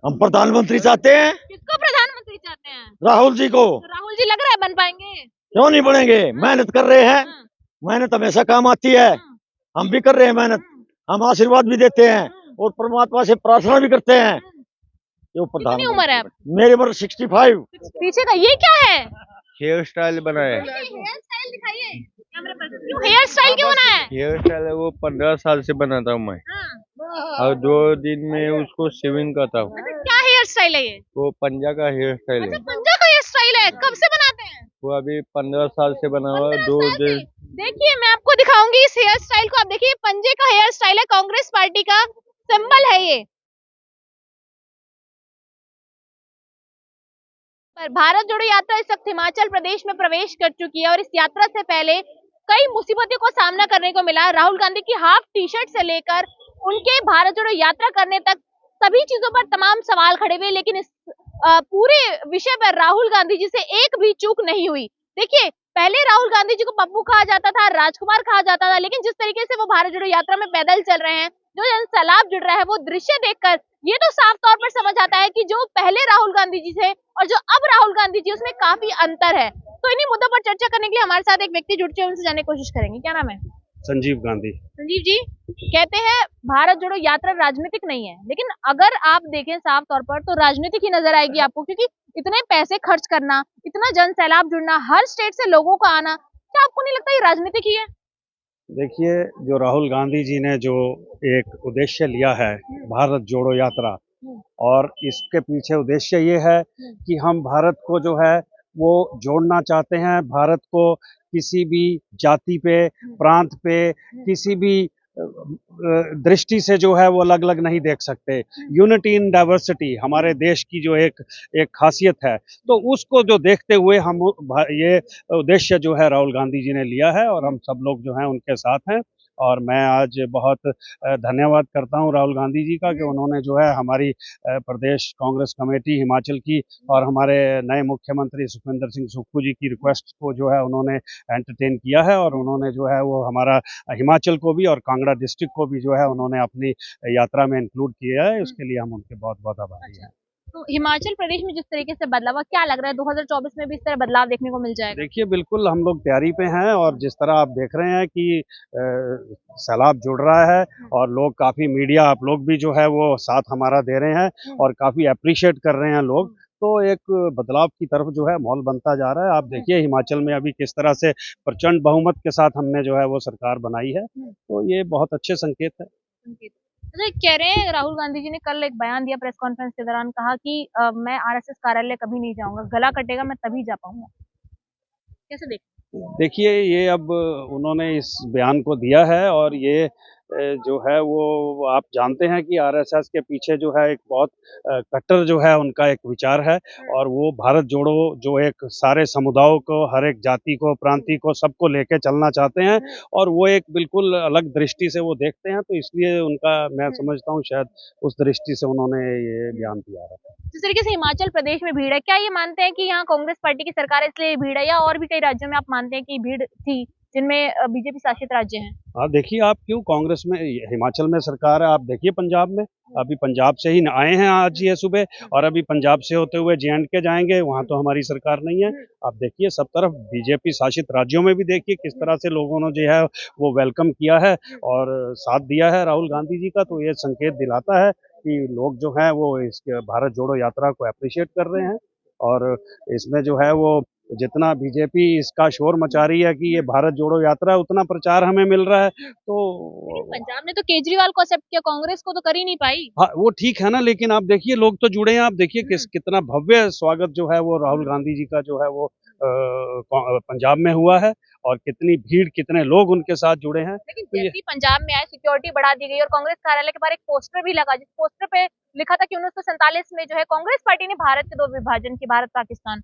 हम प्रधानमंत्री चाहते हैं। किसको प्रधानमंत्री चाहते हैं? राहुल जी को। तो राहुल जी लग रहा है बन पाएंगे? क्यों नहीं बनेंगे? मेहनत कर रहे हैं। हाँ, मेहनत हमेशा काम आती है। हाँ, हम भी कर रहे हैं मेहनत। हम आशीर्वाद भी देते हैं और परमात्मा से प्रार्थना भी करते हैं कि वो कितनी उम्र है आप? प्रधानमंत्री। मेरी उम्र 65। पीछे का ये क्या है? हेयर स्टाइल बनाए। हेयर स्टाइल दिखाइए कैमरे पर। क्यों हेयर स्टाइल क्यों बना है? हेयर स्टाइल है वो 15 साल से बनाता हूँ मैं, हाँ। और 2 दिन में उसको शेविंग करता हूँ। अच्छा, क्या हेयर स्टाइल है ये? वो पंजा का हेयर स्टाइल अच्छा, है। पंजा का हेयर स्टाइल है। कब से बनाते हैं? वो अभी 15 साल से बना हुआ है। 15 दो साल से। दिन देखिए मैं आपको दिखाऊंगी इस हेयर स्टाइल को। आप देखिए पंजे का हेयर स्टाइल है, कांग्रेस पार्टी का सिंबल है ये। पर भारत जोड़ो यात्रा इस वक्त हिमाचल प्रदेश में प्रवेश कर चुकी है और इस यात्रा से पहले कई मुसीबतों का सामना करने को मिला। राहुल गांधी की हाफ टी शर्ट से लेकर उनके भारत जोड़ो यात्रा करने तक सभी चीजों पर तमाम सवाल खड़े हुए, लेकिन इस पूरे विषय पर राहुल गांधी जी से एक भी चूक नहीं हुई। देखिए पहले राहुल गांधी जी को पप्पू कहा जाता था, राजकुमार कहा जाता था, लेकिन जिस तरीके से वो भारत जोड़ो यात्रा में पैदल चल रहे हैं, जो जन सैलाब जुड़ रहा है, वो दृश्य देखकर ये तो साफ तौर पर समझ आता है कि जो पहले राहुल गांधी जी थे और जो अब राहुल गांधी जी, उसमें काफी अंतर है। तो इन्हीं मुद्दों पर चर्चा करने के लिए हमारे साथ एक व्यक्ति जुड़ चुके हैं, उनसे जानने की कोशिश करेंगे। क्या नाम है? संजीव गांधी। संजीव जी, कहते हैं भारत जोड़ो यात्रा राजनीतिक नहीं है, लेकिन अगर आप देखें साफ तौर पर तो राजनीतिक ही नजर आएगी आपको, क्योंकि इतने पैसे खर्च करना, इतना जन सैलाब जुड़ना, हर स्टेट से लोगों का आना, क्या आपको नहीं लगता ये राजनीतिक ही है? देखिए, जो राहुल गांधी जी ने जो एक उद्देश्य लिया है, भारत जोड़ो यात्रा, और इसके पीछे उद्देश्य ये है कि हम भारत को जो है वो जोड़ना चाहते हैं। भारत को किसी भी जाति पे, प्रांत पे, किसी भी दृष्टि से जो है वो अलग अलग नहीं देख सकते। यूनिटी इन डाइवर्सिटी हमारे देश की जो एक एक खासियत है, तो उसको जो देखते हुए हम ये उद्देश्य जो है राहुल गांधी जी ने लिया है, और हम सब लोग जो हैं उनके साथ हैं। और मैं आज बहुत धन्यवाद करता हूं राहुल गांधी जी का कि उन्होंने जो है हमारी प्रदेश कांग्रेस कमेटी हिमाचल की और हमारे नए मुख्यमंत्री सुखविंदर सिंह सुक्खू जी की रिक्वेस्ट को जो है उन्होंने एंटरटेन किया है, और उन्होंने जो है वो हमारा हिमाचल को भी और कांगड़ा डिस्ट्रिक्ट को भी जो है उन्होंने अपनी यात्रा में इंक्लूड किया है। उसके लिए हम उनके बहुत बहुत आभारी हैं। तो हिमाचल प्रदेश में जिस तरीके से बदलाव हुआ, क्या लग रहा है 2024 में भी इस तरह बदलाव देखने को मिल जाएगा? देखिए, बिल्कुल हम लोग तैयारी पे हैं, और जिस तरह आप देख रहे हैं कि सैलाब जुड़ रहा है, और लोग काफ़ी, मीडिया आप लोग भी जो है वो साथ हमारा दे रहे हैं और काफ़ी अप्रिशिएट कर रहे हैं लोग। तो एक बदलाव की तरफ जो है माहौल बनता जा रहा है। आप देखिए हिमाचल में अभी किस तरह से प्रचंड बहुमत के साथ हमने जो है वो सरकार बनाई है, तो ये बहुत अच्छे संकेत है। अच्छा, कह रहे हैं राहुल गांधी जी ने कल एक बयान दिया प्रेस कॉन्फ्रेंस के दौरान, कहा कि मैं आरएसएस कार्यालय कभी नहीं जाऊंगा, गला कटेगा मैं तभी जा पाऊंगा। कैसे देख? देखिए, ये अब उन्होंने इस बयान को दिया है, और ये जो है वो आप जानते हैं कि आरएसएस के पीछे जो है एक बहुत कट्टर जो है उनका एक विचार है, और वो भारत जोड़ो जो एक सारे समुदायों को, हर एक जाति को, प्रांति को, सबको लेके चलना चाहते हैं, और वो एक बिल्कुल अलग दृष्टि से वो देखते हैं, तो इसलिए उनका, मैं समझता हूँ शायद उस दृष्टि से उन्होंने ये बयान दिया है। जिस तरीके से हिमाचल प्रदेश में भीड़ है, क्या ये मानते हैं कि यहाँ कांग्रेस पार्टी की सरकार है इसलिए भीड़ है, या और भी कई राज्यों में आप मानते हैं कि भीड़ थी जिनमें बीजेपी शासित राज्य हैं? आप देखिए, आप क्यों कांग्रेस में, हिमाचल में सरकार है, आप देखिए पंजाब में, अभी पंजाब से ही आए हैं आज ये सुबह, और अभी पंजाब से होते हुए जे.एंड.के जाएंगे, वहाँ तो हमारी सरकार नहीं है। आप देखिए सब तरफ बीजेपी शासित राज्यों में भी देखिए किस तरह से लोगों ने जो है वो वेलकम किया है और साथ दिया है राहुल गांधी जी का, तो ये संकेत दिलाता है कि लोग जो हैं वो इस भारत जोड़ो यात्रा को अप्रिशिएट कर रहे हैं, और इसमें जो है वो जितना बीजेपी इसका शोर मचा रही है कि ये भारत जोड़ो यात्रा है, उतना प्रचार हमें मिल रहा है। तो पंजाब ने तो केजरीवाल को एक्सेप्ट किया, कांग्रेस को तो कर ही नहीं पाई। हाँ, वो ठीक है ना, लेकिन आप देखिए लोग तो जुड़े हैं। आप देखिए कितना भव्य स्वागत जो है वो राहुल गांधी जी का जो है वो पंजाब में हुआ है, और कितनी भीड़, कितने लोग उनके साथ जुड़े हैं। लेकिन तो ये जैसे ही पंजाब में आए सिक्योरिटी बढ़ा दी गई और कांग्रेस कार्यालय के बाहर एक पोस्टर भी लगा, जिस पोस्टर पे लिखा था कि 1947 में जो है कांग्रेस पार्टी ने भारत के दो विभाजन की, भारत पाकिस्तान।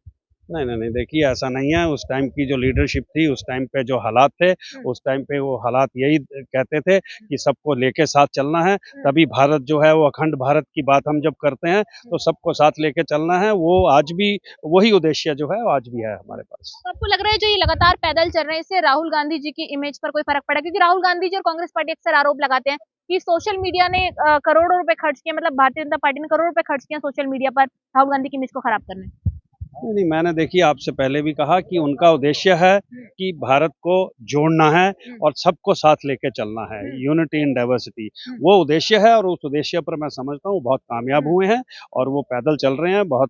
नहीं नहीं नहीं, देखिए ऐसा नहीं है। उस टाइम की जो लीडरशिप थी, उस टाइम पे जो हालात थे, उस टाइम पे वो हालात यही कहते थे कि सबको लेके साथ चलना है। तभी भारत जो है वो अखंड भारत की बात हम जब करते हैं तो सबको साथ लेके चलना है। वो आज भी वही उद्देश्य जो है वो आज भी है हमारे पास। तो आपको लग रहा है जो ये लगातार पैदल चल रहे हैं इससे राहुल गांधी जी की इमेज पर कोई फर्क पड़ा? क्योंकि राहुल गांधी जी और कांग्रेस पार्टी अक्सर आरोप लगाते हैं कि सोशल मीडिया ने करोड़ों रुपए खर्च किए, मतलब भारतीय जनता पार्टी ने करोड़ों रुपए खर्च किए सोशल मीडिया पर राहुल गांधी की इमेज को खराब करने। नहीं नहीं, मैंने देखिए आपसे पहले भी कहा कि उनका उद्देश्य है कि भारत को जोड़ना है और सबको साथ लेके चलना है, यूनिटी इन डाइवर्सिटी, वो उद्देश्य है। और उस उद्देश्य पर मैं समझता हूँ बहुत कामयाब हुए हैं और वो पैदल चल रहे हैं, बहुत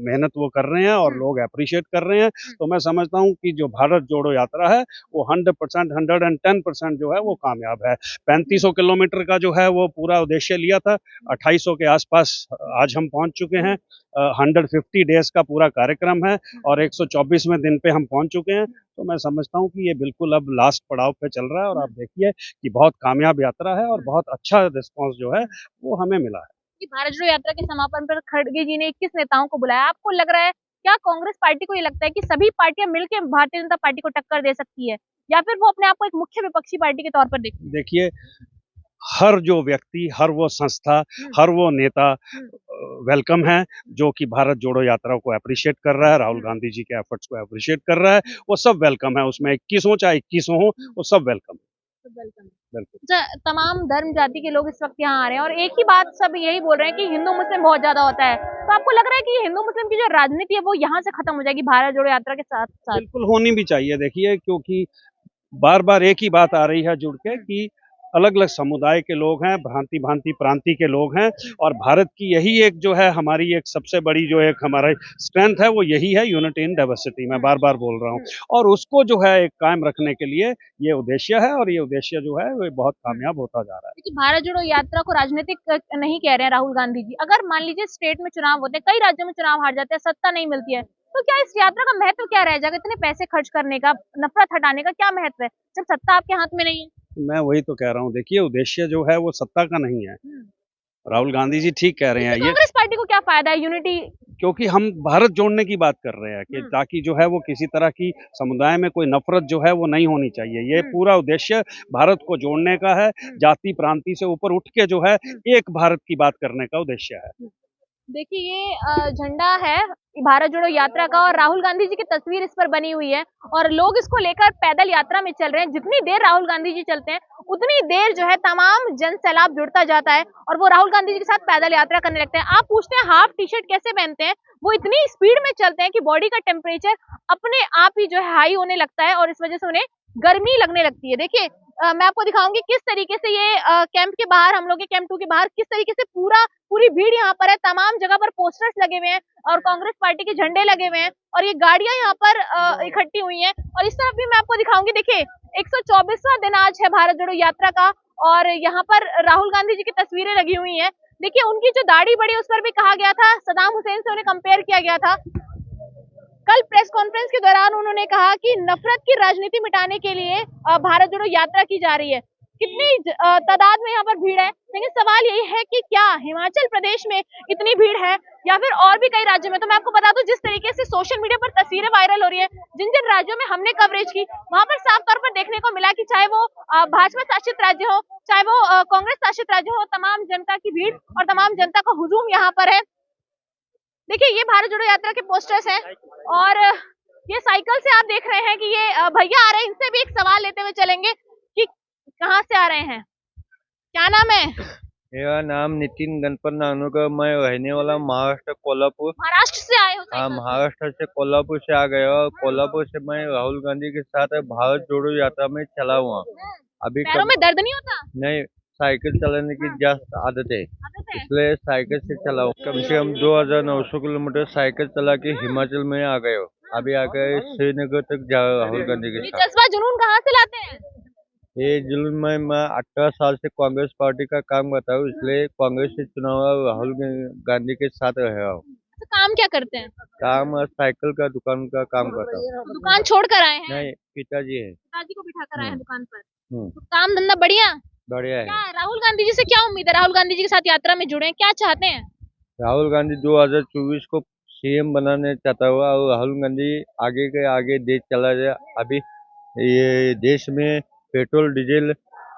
मेहनत वो कर रहे हैं और लोग अप्रिशिएट कर रहे हैं। तो मैं समझता हूँ कि जो भारत जोड़ो यात्रा है वो 100%, 110% जो है वो कामयाब है। 3500 किलोमीटर का जो है वो पूरा उद्देश्य लिया था, 2800 के आसपास आज हम पहुंच चुके हैं। 150 डेज का पूरा कार्यक्रम है और 124वें दिन पे हम पहुंच चुके हैं। तो मैं समझता हूँ कि ये बिल्कुल अब लास्ट पड़ाव पे चल रहा है और आप देखिए कि बहुत कामयाब यात्रा है और बहुत अच्छा रिस्पांस जो है वो हमें मिला है। कि भारत जोड़ो यात्रा के समापन पर खड़गे जी ने 21 नेताओं को बुलाया। आपको लग रहा है, क्या कांग्रेस पार्टी को ये लगता है कि सभी पार्टियां मिलकर भारतीय जनता पार्टी को टक्कर दे सकती है, या फिर वो अपने आप को एक मुख्य विपक्षी पार्टी के तौर पर देखती है? देखिए, हर जो व्यक्ति, हर वो संस्था, हर वो नेता वेलकम है जो कि भारत जोड़ो यात्रा को अप्रिशिएट कर रहा है, राहुल गांधी जी के एफर्ट्स को अप्रिशिएट कर रहा है। वो सब वेलकम है, उसमें 21 हो चाहे 21 हो, वो सब वेलकम है। बिल्कुल। तमाम धर्म जाति के लोग इस वक्त यहाँ आ रहे हैं और एक ही बात सब यही बोल रहे हैं कि हिंदू मुस्लिम बहुत ज्यादा होता है। तो आपको लग रहा है कि हिंदू मुस्लिम की जो राजनीति है वो यहाँ से खत्म हो जाएगी भारत जोड़ो यात्रा के साथ साथ? बिल्कुल होनी भी चाहिए। देखिए, क्योंकि बार बार एक ही बात आ रही है जुड़ के कि अलग अलग समुदाय के लोग हैं, भांति भांति प्रांति के लोग हैं और भारत की यही एक जो है हमारी एक सबसे बड़ी जो एक हमारा स्ट्रेंथ है वो यही है, यूनिटी इन डाइवर्सिटी। मैं बार बार बोल रहा हूँ और उसको जो है एक कायम रखने के लिए ये उद्देश्य है और ये उद्देश्य जो है वो बहुत कामयाब होता जा रहा है। देखिए, भारत जोड़ो यात्रा को राजनीतिक नहीं कह रहे हैं राहुल गांधी जी। अगर मान लीजिए स्टेट में चुनाव होते हैं, कई राज्यों में चुनाव हार जाते हैं, सत्ता नहीं मिलती है, तो क्या इस यात्रा का महत्व क्या रह जाएगा? इतने पैसे खर्च करने का, नफरत हटाने का क्या महत्व है जब सत्ता आपके हाथ में नहीं है? मैं वही तो कह रहा हूँ। देखिए, उद्देश्य जो है वो सत्ता का नहीं है। राहुल गांधी जी ठीक कह रहे हैं ये, कांग्रेस पार्टी को क्या फायदा है यूनिटी? क्योंकि हम भारत जोड़ने की बात कर रहे हैं कि ताकि जो है वो किसी तरह की समुदाय में कोई नफरत जो है वो नहीं होनी चाहिए। ये पूरा उद्देश्य भारत को जोड़ने का है, जाति प्रांति से ऊपर उठ के जो है एक भारत की बात करने का उद्देश्य है। देखिए, ये झंडा है भारत जोड़ो यात्रा का और राहुल गांधी जी की तस्वीर इस पर बनी हुई है और लोग इसको लेकर पैदल यात्रा में चल रहे हैं। जितनी देर राहुल गांधी जी चलते हैं उतनी देर जो है तमाम जन सैलाब जुड़ता जाता है और वो राहुल गांधी जी के साथ पैदल यात्रा करने लगते हैं। आप पूछते हैं हाफ टी शर्ट कैसे पहनते हैं? वो इतनी स्पीड में चलते हैं कि बॉडी का टेम्परेचर अपने आप ही जो है हाई होने लगता है और इस वजह से उन्हें गर्मी लगने लगती है। देखिए, मैं आपको दिखाऊंगी किस तरीके से ये कैंप के बाहर, हम लोग के कैंप 2 के बाहर किस तरीके से पूरी भीड़ यहाँ पर है। तमाम जगह पर पोस्टर्स लगे हुए हैं और कांग्रेस पार्टी के झंडे लगे हुए हैं और ये गाड़ियां यहाँ पर इकट्ठी हुई हैं। और इस तरफ भी मैं आपको दिखाऊंगी। देखिए, 124वां दिन आज है भारत जोड़ो यात्रा का और यहाँ पर राहुल गांधी जी की तस्वीरें लगी हुई हैं। देखिए, उनकी जो दाढ़ी बड़ी उस पर भी कहा गया था, सदाम हुसैन से उन्हें कंपेयर किया गया था। कल प्रेस कॉन्फ्रेंस के दौरान उन्होंने कहा कि नफरत की राजनीति मिटाने के लिए भारत जोड़ो यात्रा की जा रही है। कितनी तादाद में यहाँ पर भीड़ है, लेकिन सवाल यही है कि क्या हिमाचल प्रदेश में इतनी भीड़ है या फिर और भी कई राज्यों में? तो मैं आपको बता दूं, जिस तरीके से सोशल मीडिया पर तस्वीरें वायरल हो रही है, जिन जिन राज्यों में हमने कवरेज की वहां पर साफ तौर पर देखने को मिला कि चाहे वो भाजपा शासित राज्य हो, चाहे वो कांग्रेस शासित राज्य हो, तमाम जनता की भीड़ और तमाम जनता का हुजूम यहाँ पर है। देखिए, ये भारत जोड़ो यात्रा के पोस्टर्स हैं और ये साइकिल से आप देख रहे हैं कि ये भैया आ रहे हैं। इनसे भी एक सवाल लेते हुए चलेंगे कि कहाँ से आ रहे हैं, क्या नाम है? मेरा नाम नितिन गणपत नानूकर, मैं रहने वाला महाराष्ट्र कोल्हापुर। महाराष्ट्र से आए हो? हाँ, महाराष्ट्र से कोल्हापुर से आ गए और कोल्हापुर से मैं राहुल गांधी के साथ भारत जोड़ो यात्रा में चला हुआ। अभी पैरों में दर्द नहीं होता? नहीं, साइकिल चलाने की ज्यादा आदत है, इसलिए साइकिल से चलाओ। कम से कम 2900 किलोमीटर साइकिल चला के हिमाचल में आ गए हो। अभी आकर श्रीनगर तक जा राहुल गांधी के साथ। जज्बा जुनून कहाँ से लाते हैं? ये जुलून में मैं 18 साल से कांग्रेस पार्टी का काम करता हूँ, इसलिए कांग्रेस से चुनाव राहुल गांधी के साथ रहा हूँ। तो काम क्या करते हैं? काम साइकिल का दुकान का काम करता हूँ। तो दुकान छोड़ कर आए हैं? नहीं, पिताजी है। पिताजी को बिठा कर आए हैं दुकान पर। हम्म, तो काम धंधा बढ़िया? बढ़िया क्या है। है, राहुल गांधी जी से क्या उम्मीद है? राहुल गांधी जी के साथ यात्रा में जुड़े, क्या चाहते हैं? राहुल गांधी 2024 को सीएम बनाने चाहता हुआ और राहुल गांधी आगे के आगे देश चला जाए। अभी ये देश में पेट्रोल डीजल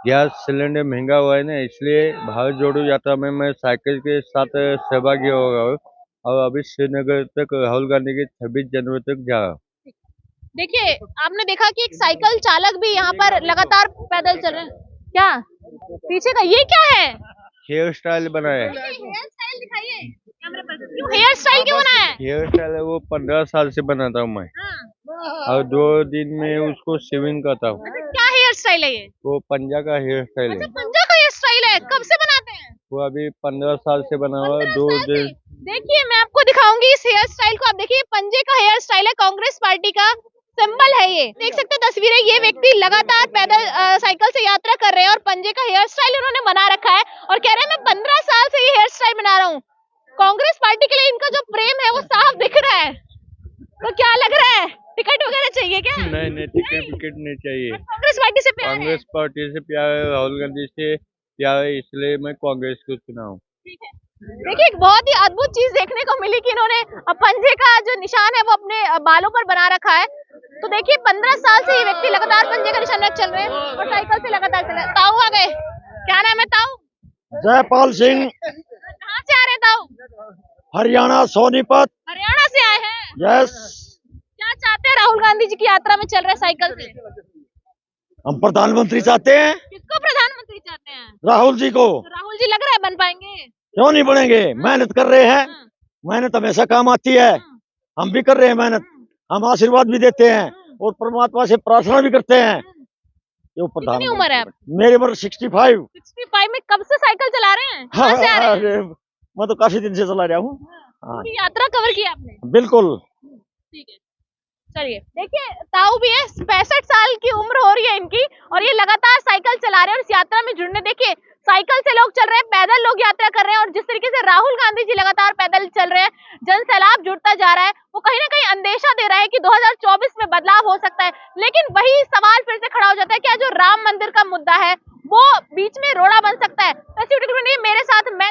गैस सिलेंडर महंगा हुआ है ना, इसलिए भारत जोड़ो यात्रा में मैं साइकिल के साथ सहभागी हो रहा हूँ और अभी श्रीनगर तक राहुल गांधी के 26 जनवरी तक जा रहा हूँ। देखिए, आपने देखा कि एक साइकिल चालक भी यहाँ पर लगातार पैदल चल रहे हैं। क्या पीछे का ये क्या है? हेयर स्टाइल बनाया है। हेयर स्टाइल दिखाइए कैमरे पर। क्यों हेयर स्टाइल क्यों बनाया है? हेयर स्टाइल है वो 15 साल से बनाता हूँ मैं हाँ। और 2 दिन में उसको शेविंग करता हूँ। अच्छा, क्या हेयर स्टाइल है ये? वो पंजा का हेयर स्टाइल अच्छा, है। पंजा का हेयर स्टाइल है। कब से बनाते हैं? वो अभी 15 साल से बना हुआ है। 15 दो साल से। दिन देखिए, मैं आपको दिखाऊंगी इस हेयर स्टाइल को। आप देखिए, पंजे का हेयर स्टाइल है, कांग्रेस पार्टी का सिंबल है ये। देख सकते हैं तस्वीरें, ये व्यक्ति लगातार पैदल साइकिल से यात्रा कर रहे हैं और पंजे का हेयर स्टाइल उन्होंने बना रखा है और कह रहे हैं मैं 15 साल से ये हेयर स्टाइल बना रहा हूँ। कांग्रेस पार्टी के लिए इनका जो प्रेम है वो साफ दिख रहा है। तो क्या लग रहा है, टिकट वगैरह चाहिए क्या? नहीं टिकट विकेट नहीं चाहिए। कांग्रेस पार्टी से प्यार है। कांग्रेस पार्टी से प्यार है, राहुल गांधी से प्यार है, इसलिए मैं कांग्रेस को चुना हूँ। ठीक है। देखिए, एक बहुत ही अद्भुत चीज देखने को मिली कि इन्होंने पंजे का जो निशान है वो अपने बालों पर बना रखा है। तो देखिए, 15 साल से ये व्यक्ति लगातार पंजे का निशान रख चल रहे हैं और साइकिल से लगातार चल रहे हैं। ताऊ आ गए। क्या नाम है ताऊ? जयपाल सिंह, कहाँ से आ रहे हैं ताऊ? हरियाणा सोनीपत। हरियाणा से आए हैं। यस, क्या चाहते हैं राहुल गांधी जी की यात्रा में चल रहे हैं साइकिल से? हम प्रधानमंत्री चाहते हैं, किसको प्रधानमंत्री चाहते हैं? राहुल जी को। तो राहुल जी लग रहा है बन पाएंगे? क्यों नहीं बनेंगे, मेहनत कर रहे हैं, मेहनत हमेशा काम आती है। हम भी कर रहे हैं मेहनत, हम आशीर्वाद भी देते हैं और परमात्मा से प्रार्थना भी करते हैं। ये कितनी उम्र है प्रधानमंत्री, मेरी उम्र 65। 65 में कब से साइकिल चला रहे हैं? हाँ, कहाँ से आ रहे हैं? अरे, मैं तो काफी दिन से चला रहा हूँ। हाँ, पूरी यात्रा कवर की आपने? बिल्कुल। ठीक है, चलिए। देखिए, ताऊ भी है, 65 साल की उम्र हो रही है इनकी और ये लगातार साइकिल चला रहे हैं और इस यात्रा में जुड़ने, देखिए साइकिल से लोग चल रहे हैं, पैदल लोग यात्रा कर रहे हैं और जिस तरीके से राहुल गांधी जी लगातार पैदल चल रहे हैं, जन सैलाब जुड़ता जा रहा है, वो कहीं ना कहीं अंदेशा दे रहा है कि 2024 में बदलाव हो सकता है। लेकिन वही सवाल फिर से खड़ा हो जाता है, क्या जो राम मंदिर का मुद्दा है वो बीच में रोड़ा बन सकता है? मेरे साथ मैं